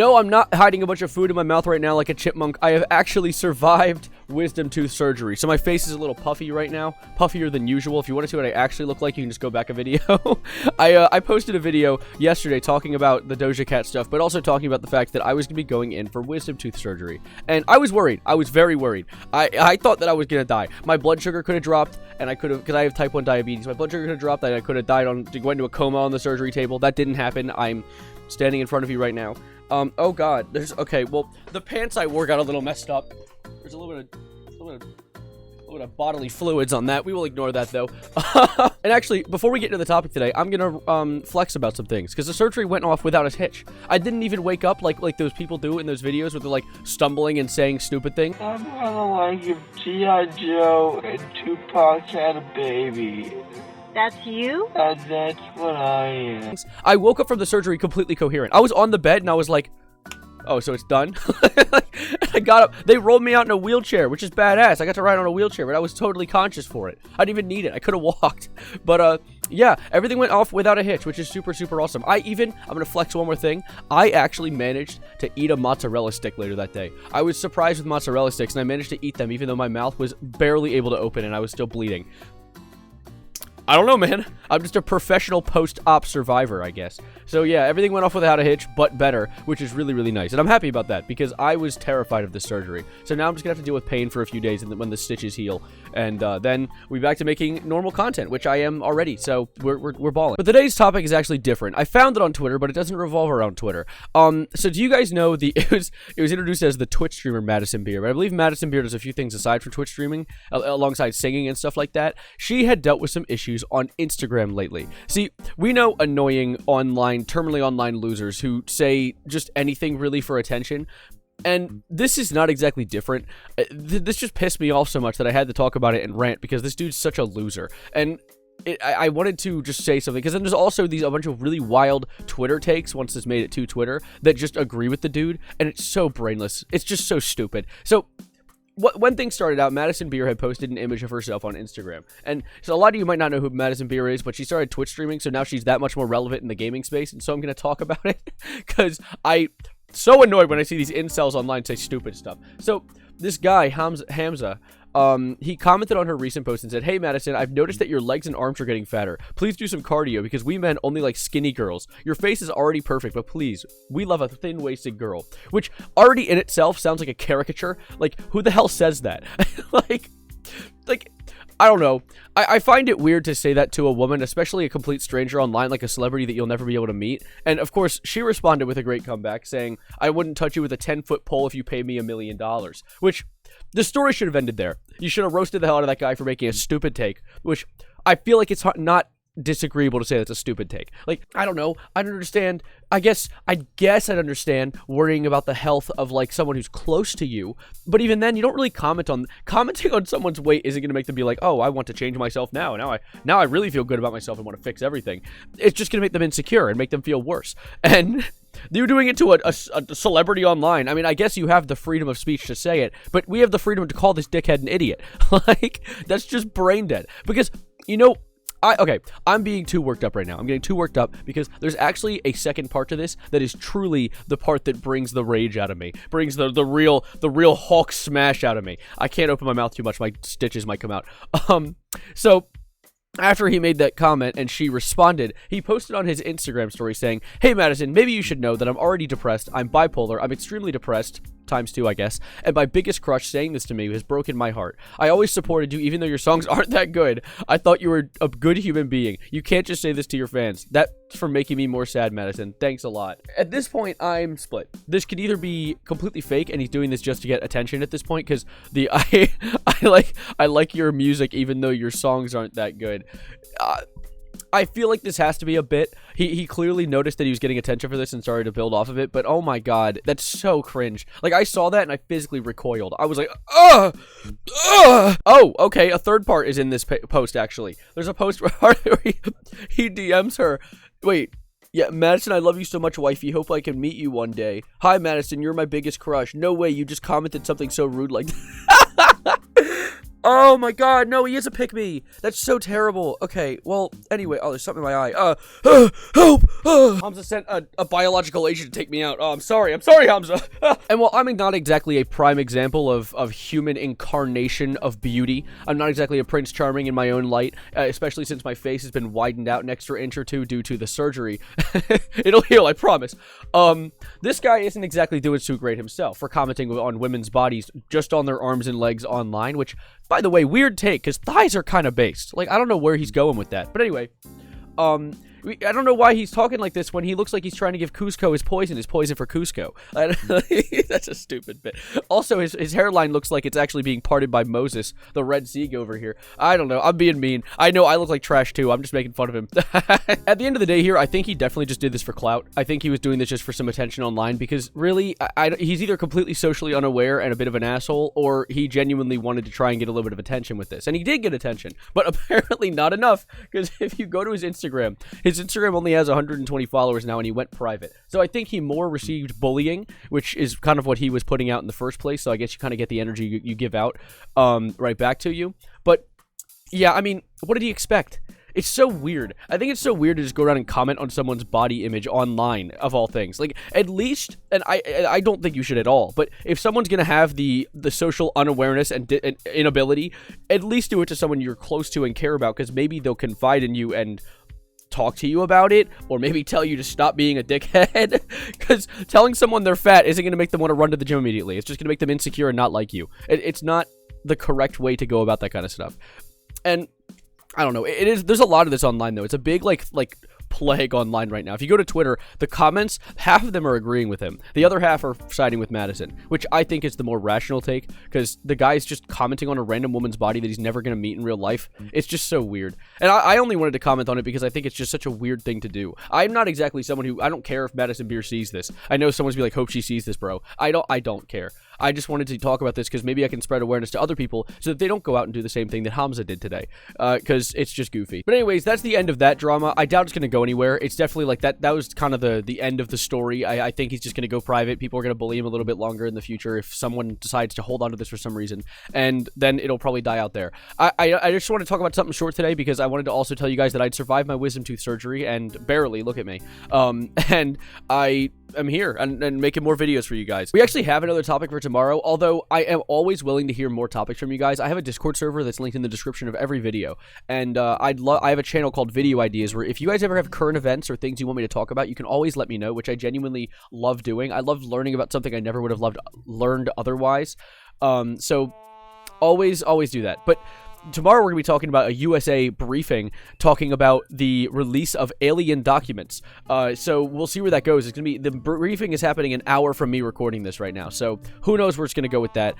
No, I'm not hiding a bunch of food in my mouth right now like a chipmunk. I have actually survived wisdom tooth surgery. So my face is a little puffy right now. Puffier than usual. If you want to see what I actually look like, you can just go back a video. I posted a video yesterday talking about the Doja Cat stuff, but also talking about the fact that I was going to be going in for wisdom tooth surgery. And I was worried. I was very worried. I thought that I was going to die. My blood sugar could have dropped, and I could have, because I have type 1 diabetes, my blood sugar could have dropped, and I could have died go into a coma on the surgery table. That didn't happen. I'm standing in front of you right now. Oh god, okay, well, the pants I wore got a little messed up. There's a little bit of bodily fluids on that. We will ignore that, though. And actually, before we get into the topic today, I'm gonna, flex about some things, because the surgery went off without a hitch. I didn't even wake up like those people do in those videos where they're, like, stumbling and saying stupid things. I'm kinda like if G.I. Joe and Tupac had a baby. That's you? And that's what I am. I woke up from the surgery completely coherent. I was on the bed and I was like, oh, so it's done? I got up. They rolled me out in a wheelchair, which is badass. I got to ride on a wheelchair, but I was totally conscious for it. I didn't even need it. I could have walked. But, yeah, everything went off without a hitch, which is super, super awesome. I'm going to flex one more thing. I actually managed to eat a mozzarella stick later that day. I was surprised with mozzarella sticks, and I managed to eat them even though my mouth was barely able to open and I was still bleeding. I don't know, man. I'm just a professional post-op survivor, I guess. So, yeah, everything went off without a hitch, but better, which is really, really nice. And I'm happy about that, because I was terrified of this surgery. So now I'm just going to have to deal with pain for a few days when the stitches heal. And then we'll be back to making normal content, which I am already. So we're balling. But today's topic is actually different. I found it on Twitter, but it doesn't revolve around Twitter. So do you guys know it was introduced as the Twitch streamer Madison Beer, but I believe Madison Beer does a few things aside from Twitch streaming, alongside singing and stuff like that. She had dealt with some issues on Instagram lately. See, we know annoying terminally online losers who say just anything really for attention. And this is not exactly different. This just pissed me off so much that I had to talk about it and rant because this dude's such a loser. And I wanted to just say something because then there's also a bunch of really wild Twitter takes once it's made it to Twitter that just agree with the dude, and it's so brainless. It's just so stupid. So when things started out, Madison Beer had posted an image of herself on Instagram. And so a lot of you might not know who Madison Beer is, but she started Twitch streaming, so now she's that much more relevant in the gaming space. And so I'm going to talk about it because I'm so annoyed when I see these incels online say stupid stuff. So this guy, Hamza, he commented on her recent post and said, "Hey Madison, I've noticed that your legs and arms are getting fatter. Please do some cardio because we men only like skinny girls. Your face is already perfect, but please, we love a thin-waisted girl." Which already in itself sounds like a caricature. Like, who the hell says that? like, I don't know. I find it weird to say that to a woman, especially a complete stranger online, like a celebrity that you'll never be able to meet. And of course, she responded with a great comeback saying, "I wouldn't touch you with a 10-foot pole if you paid me $1 million. Which, the story should have ended there. You should have roasted the hell out of that guy for making a stupid take, which I feel like it's not disagreeable to say that's a stupid take. Like, I don't know. I don't understand. I guess I'd understand worrying about the health of, like, someone who's close to you. But even then, you don't really commenting on someone's weight isn't going to make them be like, "Oh, I want to change myself now. Now I really feel good about myself and want to fix everything." It's just going to make them insecure and make them feel worse. And you're doing it to a celebrity online. I mean, I guess you have the freedom of speech to say it, but we have the freedom to call this dickhead an idiot. Like, that's just brain dead. Because, you know, I'm being too worked up right now. I'm getting too worked up because there's actually a second part to this that is truly the part that brings the rage out of me, brings the real Hulk smash out of me. I can't open my mouth too much. My stitches might come out. So after he made that comment and she responded, he posted on his Instagram story saying, "Hey Madison, maybe you should know that I'm already depressed. I'm bipolar. I'm extremely depressed. ×2, I guess. And my biggest crush saying this to me has broken my heart. I always supported you even though your songs aren't that good. I thought you were a good human being. You can't just say this to your fans. That's for making me more sad, Madison. Thanks a lot." At this point, I'm split. This could either be completely fake and he's doing this just to get attention at this point because I like your music even though your songs aren't that good. I feel like this has to be a bit. He clearly noticed that he was getting attention for this and started to build off of it, but oh my god, that's so cringe. Like, I saw that and I physically recoiled. I was like, ugh! Ugh! Oh, okay, a third part is in this post, actually. There's a post where he DMs her. Wait. Yeah, Madison, I love you so much, wifey. Hope I can meet you one day. Hi, Madison, you're my biggest crush. No way, you just commented something so rude like that. Oh my god, no, he is a pick-me. That's so terrible. Okay, well, anyway, oh, there's something in my eye. Help! Hamza sent a biological agent to take me out. Oh, I'm sorry, Hamza. And while I'm not exactly a prime example of human incarnation of beauty, I'm not exactly a Prince Charming in my own light, especially since my face has been widened out an extra inch or two due to the surgery. It'll heal, I promise. This guy isn't exactly doing too great himself for commenting on women's bodies just on their arms and legs online, which, by the way, weird take, because thighs are kind of based. Like, I don't know where he's going with that. But anyway, I don't know why he's talking like this when he looks like he's trying to give Cusco his poison for Cusco. That's a stupid bit. Also, his hairline looks like it's actually being parted by Moses, the Red Sea over here. I don't know. I'm being mean. I know I look like trash too. I'm just making fun of him. At the end of the day here, I think he definitely just did this for clout. I think he was doing this just for some attention online because really, he's either completely socially unaware and a bit of an asshole, or he genuinely wanted to try and get a little bit of attention with this. And he did get attention, but apparently not enough, because if you go to his Instagram only has 120 followers now, and he went private. So I think he more received bullying, which is kind of what he was putting out in the first place. So I guess you kind of get the energy you give out right back to you. But yeah, I mean, what did he expect? It's so weird. I think it's so weird to just go around and comment on someone's body image online, of all things. Like, at least, and I don't think you should at all, but if someone's gonna have the social unawareness and inability, at least do it to someone you're close to and care about, because maybe they'll confide in you and talk to you about it, or maybe tell you to stop being a dickhead, because telling someone they're fat isn't going to make them want to run to the gym immediately. It's just going to make them insecure and not like you. It's not the correct way to go about that kind of stuff. And I don't know, there's a lot of this online though. It's a big like plague online right now. If you go to Twitter, the comments, half of them are agreeing with him. The other half are siding with Madison, which I think is the more rational take, because the guy's just commenting on a random woman's body that he's never going to meet in real life. It's just so weird. And I only wanted to comment on it because I think it's just such a weird thing to do. I'm not exactly someone who, I don't care if Madison Beer sees this. I know someone's be like, hope she sees this, bro. I don't care. I just wanted to talk about this because maybe I can spread awareness to other people so that they don't go out and do the same thing that Hamza did today, because it's just goofy. But anyways, that's the end of that drama. I doubt it's going to go anywhere. It's definitely like that was kind of the end of the story. I think he's just going to go private. People are going to bully him a little bit longer in the future if someone decides to hold on to this for some reason, and then it'll probably die out there. I just want to talk about something short today because I wanted to also tell you guys that I'd survived my wisdom tooth surgery, and barely, look at me. And I'm here and making more videos for you guys. We actually have another topic for tomorrow, although I am always willing to hear more topics from you guys. I have a Discord server that's linked in the description of every video, and I have a channel called Video Ideas, where if you guys ever have current events or things you want me to talk about, you can always let me know, which I genuinely love doing. I love learning about something I never would have learned otherwise. So always do that. But tomorrow we're going to be talking about a USA briefing talking about the release of alien documents. So we'll see where that goes. It's going to be, the briefing is happening an hour from me recording this right now. So who knows where it's going to go with that.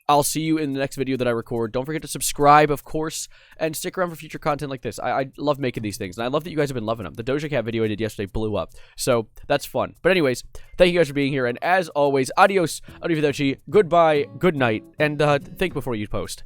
I'll see you in the next video that I record. Don't forget to subscribe, of course, and stick around for future content like this. I love making these things, and I love that you guys have been loving them. The Doja Cat video I did yesterday blew up, so that's fun. But anyways, thank you guys for being here, and as always, adios, arrivederci, goodbye, good night, and think before you post.